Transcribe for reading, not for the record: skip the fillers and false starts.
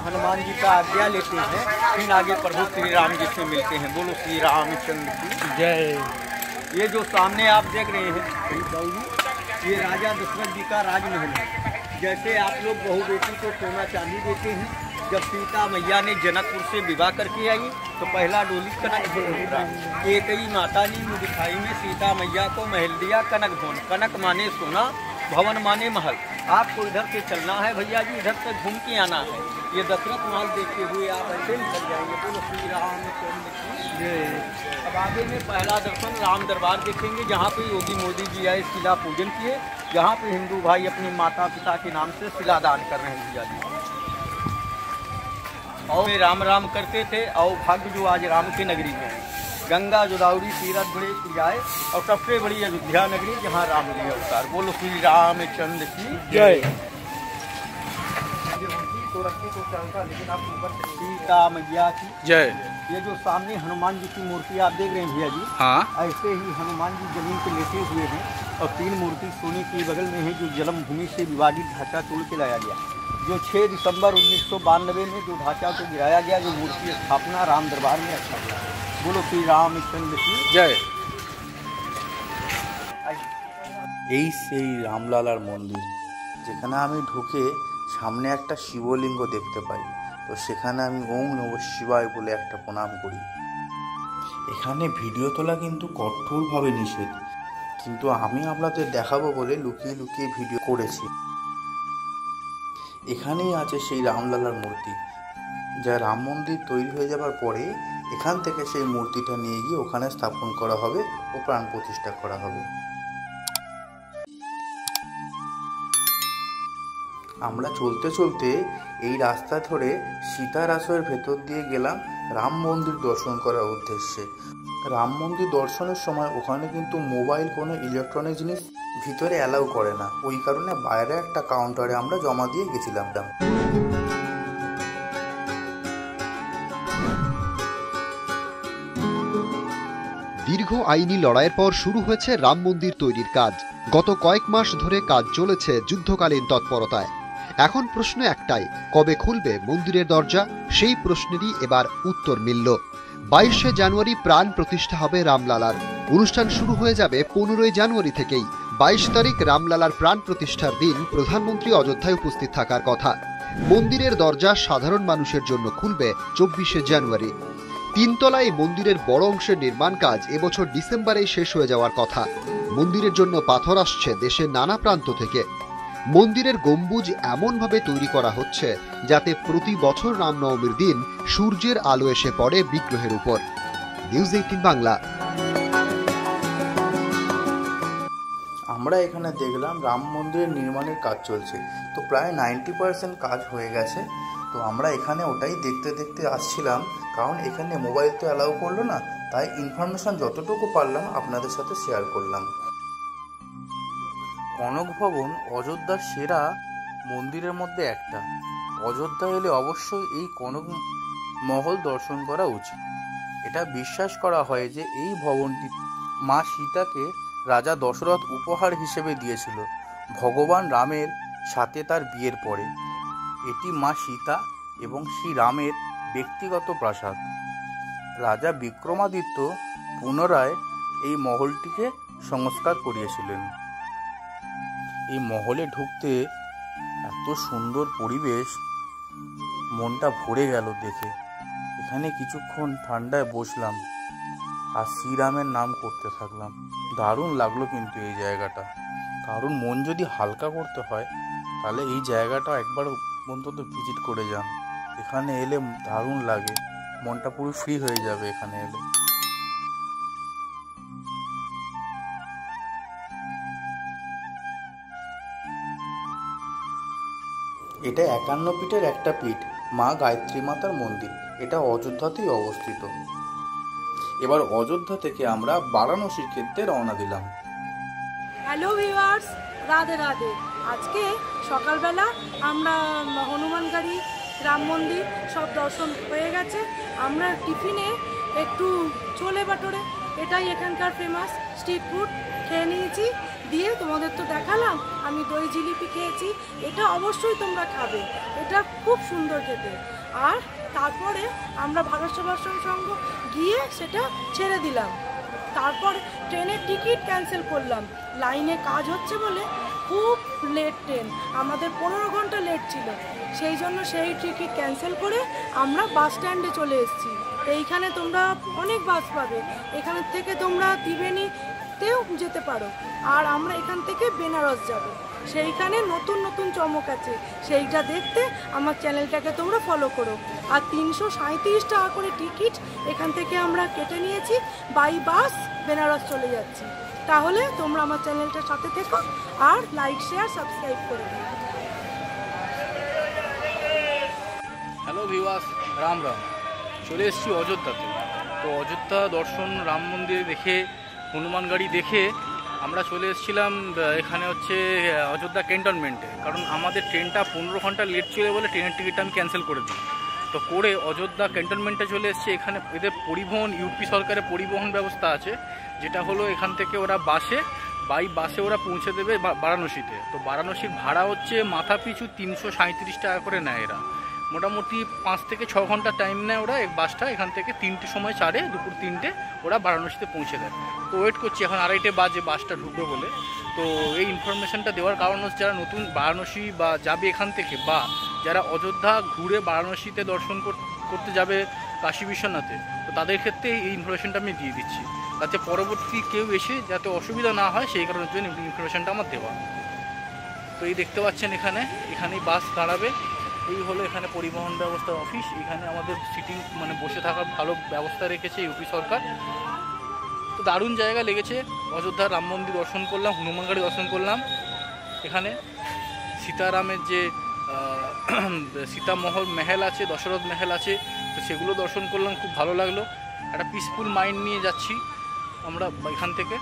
हनुमान जी का आज्ञा लेते हैं, फिर आगे प्रभु श्री राम जी से मिलते हैं। बोलो श्री रामचंद्र की जय। ये जो सामने आप देख रहे हैं ये राजा दशरथ जी का राजमहल है। जैसे आप लोग बहू बेटी को सोना चांदी देते हैं, जब सीता मैया ने जनकपुर से विवाह करके आई तो पहला डोली कनक भवन उतरा। एक ही माता ने मुँह दिखाई में सीता मैया को महल दिया कनक भवन। कनक माने सोना, भवन माने महल। आपको इधर से चलना है भैया जी, इधर से घूम के आना है। ये दशरथ महल देखते हुए आप ऐसे निकल जाएंगे। बोलो श्री रामचंद्र की जय। अब आगे में पहला दर्शन राम दरबार देखेंगे, जहाँ पे योगी मोदी जी आए शिला पूजन किए, जहाँ पे हिंदू भाई अपने माता पिता के नाम से शिलादान कर रहे हैं भैया जी। और राम राम करते थे और भाग्य जो आज राम की नगरी में है। गंगा गोदावरी तीरथ बड़े जाए और सबसे बड़ी अयोध्या नगरी जहाँ राम जी अवतार। बोलो श्री रामचंद्र की जय। तो रखी तो चलता, लेकिन आप ऊपर सीता मैया की जय। ये जो सामने हनुमान जी की मूर्ति आप देख रहे हैं भैया जी, हाँ, ऐसे ही हनुमान जी जमीन पे लेटे हुए हैं और तीन मूर्ति सोने की बगल में है, जो जन्म भूमि से विवादित ढांचा तोड़ के लाया गया। जो 6 दिसंबर 1992 में जो ढांचा को गिराया गया, जो मूर्ति स्थापना राम दरबार में रखा गया। बोलो श्री रामचंद्र की जय। এই সেই রামলালার মন্দির, যেখানে আমি ঢুকে সামনে একটা শিবলিঙ্গ দেখতে পাই। তো সেখানে আমি ওম নমঃ শিবায় বলে একটা প্রণাম করি। এখানে ভিডিও তোলা কিন্তু কঠোরভাবে নিষেধ, কিন্তু আমি আপনাদের দেখাবো বলে লুকিয়ে লুকিয়ে ভিডিও করেছি। এখানেই আছে সেই রামলালার মূর্তি, যা রাম মন্দির তৈরি হয়ে যাবার পরে এখান থেকে সেই মূর্তিটা নিয়ে গিয়ে ওখানে স্থাপন করা হবে ও প্রাণ প্রতিষ্ঠা করা হবে। আমরা চলতে চলতে এই রাস্তা ধরে সীতারাসের ভেতর দিয়ে গেলাম রাম মন্দির দর্শন করার উদ্দেশ্যে। রাম মন্দির দর্শনের সময় ওখানে কিন্তু মোবাইল কোনো ইলেকট্রনিক জিনিস ভিতরে অ্যালাউ করে না, ওই কারণে বাইরে একটা কাউন্টারে আমরা জমা দিয়ে গেছিলাম। দীর্ঘ আইনি লড়াইয়ের পর শুরু হয়েছে রাম মন্দির তৈরির কাজ। গত কয়েক মাস ধরে কাজ চলেছে যুদ্ধকালীন তৎপরতায়। এখন প্রশ্ন একটাই, কবে খুলবে মন্দিরের দরজা? সেই প্রশ্নেরই এবার উত্তর মিলল। 22শে জানুয়ারি প্রাণ প্রতিষ্ঠা হবে রামলালার। অনুষ্ঠান শুরু হয়ে যাবে 15ই জানুয়ারি থেকেই। 22 তারিখ রামলালার প্রাণ প্রতিষ্ঠার দিন প্রধানমন্ত্রী অযোধ্যায় উপস্থিত থাকার কথা। মন্দিরের দরজা সাধারণ মানুষের জন্য খুলবে 24শে জানুয়ারি। 3 তলায় মন্দিরের বড় অংশের নির্মাণ কাজ এবছর ডিসেম্বরেই শেষ হয়ে যাওয়ার কথা। মন্দিরের জন্য পাথর আসছে দেশের নানা প্রান্ত থেকে। মন্দিরের গম্বুজ এমনভাবে তৈরি করা হচ্ছে যাতে প্রতি বছর রামনবমীর দিন সূর্যের আলো এসে পড়ে বিগ্রহের উপর। নিউজ 18 বাংলা। আমরা এখানে দেখলাম রাম মন্দিরের নির্মাণের কাজ চলছে, তো প্রায় 90% কাজ হয়ে গেছে। তো আমরা এখানে ওটাই দেখতে দেখতে আসছিলাম, কারণ এখানে মোবাইল তো অ্যালাউ করলো না, তাই ইনফরমেশন যতটুকু পারলাম আপনাদের সাথে শেয়ার করলাম। কনক ভবন অযোধ্যার সেরা মন্দিরের মধ্যে একটা। অযোধ্যা এলে অবশ্যই এই কনক মহল দর্শন করা উচিত। এটা বিশ্বাস করা হয় যে এই ভবনটি মা সীতাকে রাজা দশরথ উপহার হিসেবে দিয়েছিল ভগবান রামের সাথে তার বিয়ের পরে। এটি মা সীতা এবং শ্রীরামের ব্যক্তিগত প্রাসাদ। রাজা বিক্রমাদিত্য পুনরায় এই মহলটিকে সংস্কার করিয়েছিলেন। এই মহলে ঢুকতে এত সুন্দর পরিবেশ, মনটা ভরে গেল দেখে। এখানে কিছুক্ষণ ঠান্ডায় বসলাম আর শ্রীরামের নাম করতে থাকলাম। দারুণ লাগলো কিন্তু এই জায়গাটা। কারণ মন যদি হালকা করতে হয় তাহলে এই জায়গাটা একবার অন্তত ভিজিট করে যান। এখানে এলে দারুণ লাগে, মনটা পুরো ফ্রি হয়ে যাবে এখানে এলে। এটা 51 পীঠের একটা পীঠ, মা গায়ত্রী মাতার মন্দির। এটা অযোধ্যাতেই অবস্থিত। এবার অযোধ্যা থেকে আমরা বারাণসীর ক্ষেত্রে রওনা দিলাম। Hello viewers, Radhe Radhe. আজকে সকালবেলা আমরা হনুমানগাড়ি, রাম মন্দির সব দর্শন হয়ে গেছে। আমরা টিফিনে একটু ছোলে বাটোরে, এটাই এখানকার ফেমাস স্ট্রিট ফুড, খেয়ে নিয়েছি। দিয়ে তোমাদের তো দেখালাম আমি দই জিলিপি খেয়েছি, এটা অবশ্যই তোমরা খাবে, এটা খুব সুন্দর খেতে। আর তারপরে আমরা ভারত সেবাশ্রম সংঘ গিয়ে সেটা ছেড়ে দিলাম। তারপর ট্রেনের টিকিট ক্যান্সেল করলাম, লাইনে কাজ হচ্ছে বলে খুব লেট ট্রেন, আমাদের 15 ঘন্টা লেট ছিল, সেই জন্য সেই টিকিট ক্যান্সেল করে আমরা বাস স্ট্যান্ডে চলে এসেছি। এইখানে তোমরা অনেক বাস পাবে, এখান থেকে তোমরা ত্রিবেণীতেও যেতে পারো, আর আমরা এখান থেকে বেনারস যাব, সেইখানে নতুন নতুন চমক আছে, সেইটা দেখতে আমার চ্যানেলটাকে তোমরা ফলো করো। আর 337 টাকা করে টিকিট এখান থেকে আমরা কেটে নিয়েছি, বাই বাস বেনারস চলে যাচ্ছি। তাহলে তোমরা আমার চ্যানেলটার সাথে থেকো আর লাইক শেয়ার সাবস্ক্রাইব করে দিও। Hello viewers, Ram Ram. চলে এসেছি অযোধ্যাতে। তো অযোধ্যা দর্শন, রাম মন্দির দেখে, হনুমান গাড়ি দেখে আমরা চলে এসেছিলাম এখানে হচ্ছে অযোধ্যা ক্যান্টনমেন্টে। কারণ আমাদের ট্রেনটা 15 ঘন্টা লেট ছিল বলে ট্রেনের টিকিটটা আমি ক্যান্সেল করে দিই। তো করে অযোধ্যা ক্যান্টনমেন্টে চলে এসেছি। এখানে এদের পরিবহন, ইউপি সরকারের পরিবহন ব্যবস্থা আছে, যেটা হলো এখান থেকে ওরা বাই বাসে ওরা পৌঁছে দেবে বারাণসীতে। তো বারাণসীর ভাড়া হচ্ছে মাথা পিছু 337 টাকা করে নেয় এরা। মোটামুটি 5 থেকে 6 ঘন্টা টাইম নেয় ওরা। এই বাসটা এখান থেকে 3টের সময় ছাড়ে, দুপুর 3টে ওরা বারাণসীতে পৌঁছে দেয়। তো ওয়েট করছি, এখন 2:30 বাজে বাসটা ঢুকবে বলে। তো এই ইনফরমেশনটা দেওয়ার কারণ হচ্ছে যারা নতুন বারাণসী বা যাবে এখান থেকে, বা যারা অযোধ্যা ঘুরে বারাণসীতে দর্শন করতে যাবে কাশী বিশ্বনাথে, তো তাদের ক্ষেত্রে এই ইনফরমেশনটা আমি দিয়ে দিচ্ছি, যাতে পরবর্তী কেউ এসে যাতে অসুবিধা না হয়, সেই কারণের জন্য ইনফরমেশনটা আমার দেওয়া। তো এই দেখতে পাচ্ছেন এখানেই বাস দাঁড়াবে। এই হলো এখানে পরিবহন ব্যবস্থার অফিস। এখানে আমাদের সিটিং মানে বসে থাকার ভালো ব্যবস্থা রেখেছে ইউপি সরকার। তো দারুণ জায়গা লেগেছে। অযোধ্যার রাম মন্দির দর্শন করলাম, হনুমানগাড়ি দর্শন করলাম, এখানে সীতারামের যে সীতা মহল আছে, দশরথ মহল আছে, তো সেগুলো দর্শন করলাম, খুব ভালো লাগলো। একটা পিসফুল মাইন্ড নিয়ে যাচ্ছি আমরা এখান থেকে।